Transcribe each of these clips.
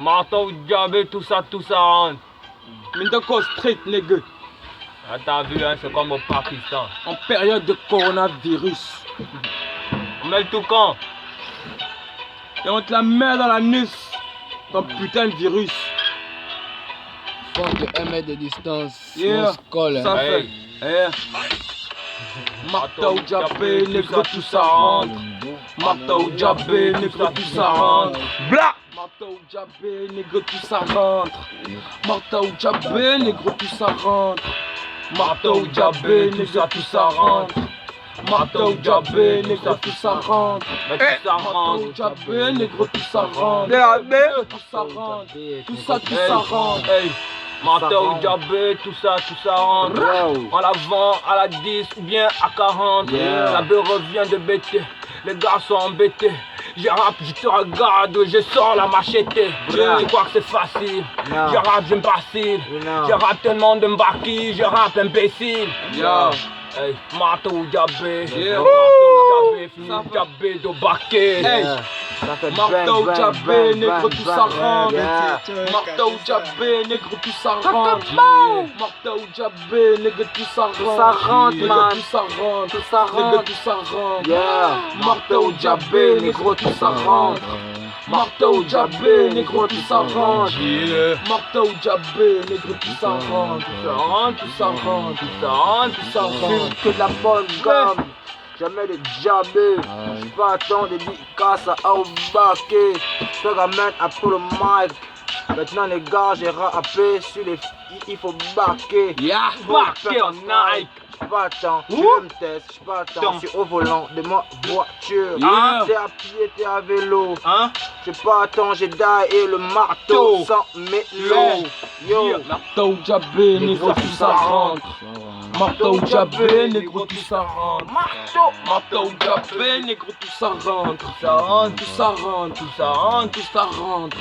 Marteau, diable, tout ça rentre. Mindako Street, nègre. Ah, t'as vu, hein, c'est comme au Pakistan. En période de coronavirus. On met le toucan. Et on te la met dans l'anus. Ton putain de virus. Faut de 1 mètre de distance. Yeah. On se colle. Ça fait. Hey. Marteau, diable, nègre, tout ça rentre. Marteau, diable, nègre, tout ça rentre. Blah! Marteau, diable, nègre, tout ça rentre. Marteau, diable, nègre, tout ça rentre. Marteau, diable, nègre, tout ça rentre. Marteau, diable, nègre, tout ça rentre. Mais tout ça Marteau, rentre. diable, nègre, tout ça rentre. Tout ça rentre. Tout ça rentre. Hey. Marteau, diable, tout ça rentre. En l'avant, à la 10 ou bien à 40. La beuh revient de bêter. Les gars sont embêtés. Je rappe, je te regarde, je sors la machette. Tu crois que c'est facile? Je rappe, je me vacille. Je rappe tellement de m'baki, je rappe imbécile. Hey, marteau, diable. Marteau, diable, fini diable de baquet. Hey. Marteau, diable, nègre, tout ça rentre. Marteau, diable, nègre, tout ça rentre. Marteau, diable, nègre, tout ça rentre. Ça rentre, man. Tout ça rentre. Tout ça Nègre, rentre. tout ça rentre. Yeah. Marteau, diable, nègre, tout ça rentre. Marteau, diable, nègre, tout ça rentre. Marteau, diable, nègre, tout ça rentre. Tout ça rentre. Tout ça rentre. Tout ça rentre. Que de la bonne gomme. Jamais de diable. J'suis pas attendre de dédicace à Obaké. Je te ramène à pour le mic. Maintenant les gars, j'ai rappé sur les filles, il faut baquer. Yeah. Baquet en Nike. J'suis pas attendre, tu veux me tester, j'suis pas attendre, j'suis au volant de ma voiture. Yeah. T'es à pied, t'es à vélo. Hein? J'sais pas attendre, j'ai et le marteau sans mélo. Yo, Marteau, diable, nègre, tout ça rentre. Marteau, diable, nègre, tout ça rentre. Marteau, diable, nègre, tout ça rentre. Ça rentre, Tout ça rentre. tout ça rentre. Tout ça rentre.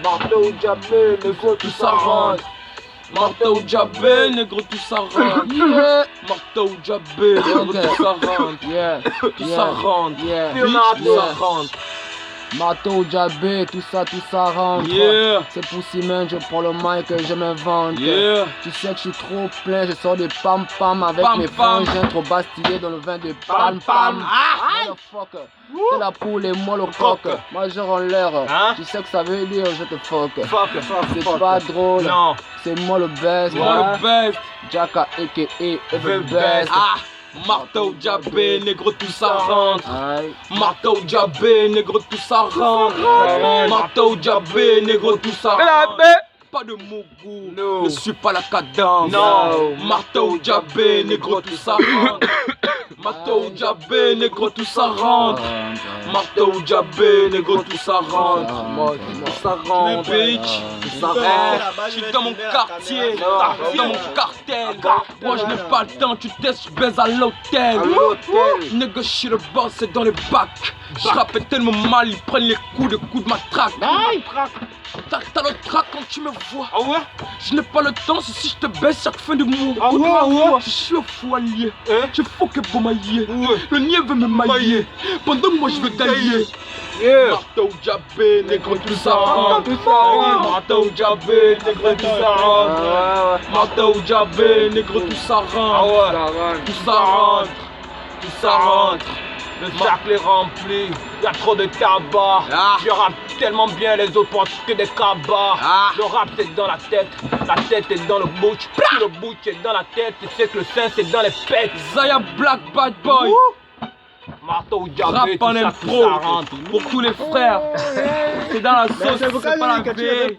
marteau, diable, Nègre, tout ça rentre. Marteau, diable, nègre, tout ça rentre. Marteau, diable, nègre, tout ça rentre. Yeah, Tout ça rentre. yeah. Bitch, tout ça rentre. Marteau, diable, tout ça rentre. Yeah. C'est pour Simon, je prends le mic, je m'invente. Yeah. Tu sais que je suis trop plein, je sors des pam-pam avec Pam, mes pam. frangins trop bastillés dans le vin de pam-pam. Motherfucker, c'est la poule et moi le coq. Coq. Major en l'air, Hein? tu sais que ça veut dire je te fuck. Fuck. C'est pas drôle, Non. c'est moi le best. Moi le best. Jacka aka The Every best. best. Ah. Marteau, diable, nègre, tout ça rentre. Aïe. Marteau, diable, nègre, tout ça rentre. Marteau, diable, nègre, tout ça rentre. Pas de mougou, No. ne suis pas la cadence. Non. Marteau, diable, nègre, tout ça rentre. Marteau, diable, nègre, tout ça rentre. Marteau, diable, nègre, tout ça rentre. Tout ça rentre. Bitch, Tout ça Eh, rentre. je suis dans mon quartier, dans mon cartel. Moi je n'ai pas le temps, tu testes, je baise à l'hôtel. À l'hôtel. Nigga, je suis le boss, c'est dans les bacs. Je rappelle tellement mal, ils prennent les coups de matraque. T'as le trac quand tu me vois. Ah ouais? Je n'ai pas le temps, c'est si je te baisse chaque fin de mois. Ah ouais? Je suis au foyer, Hein? je faut que pour mailler. Ouais. Le niais veut me mailler, pendant que moi je veux tailler. Yeah. Marteau, diable, nègre, tout ça rentre. rentre. Marteau, diable, nègre, tout ça rentre. Marteau, diable, nègre, tout ça Ah rentre. ouais? Tout ça rentre. Tout ça rentre. Le cercle est rempli, y'a trop de tabac. Ah. Je rappe tellement bien, les autres pensent que des cabas. Ah. Le rap c'est dans la tête est dans le butch. Si le butch est dans la tête, tu sais que le sein c'est dans les pètes. Zaya Black Bad Boy. Marteau, diable, Rap tout en ça impro rentre. pour tous les frères. C'est dans la sauce, c'est pas la vie.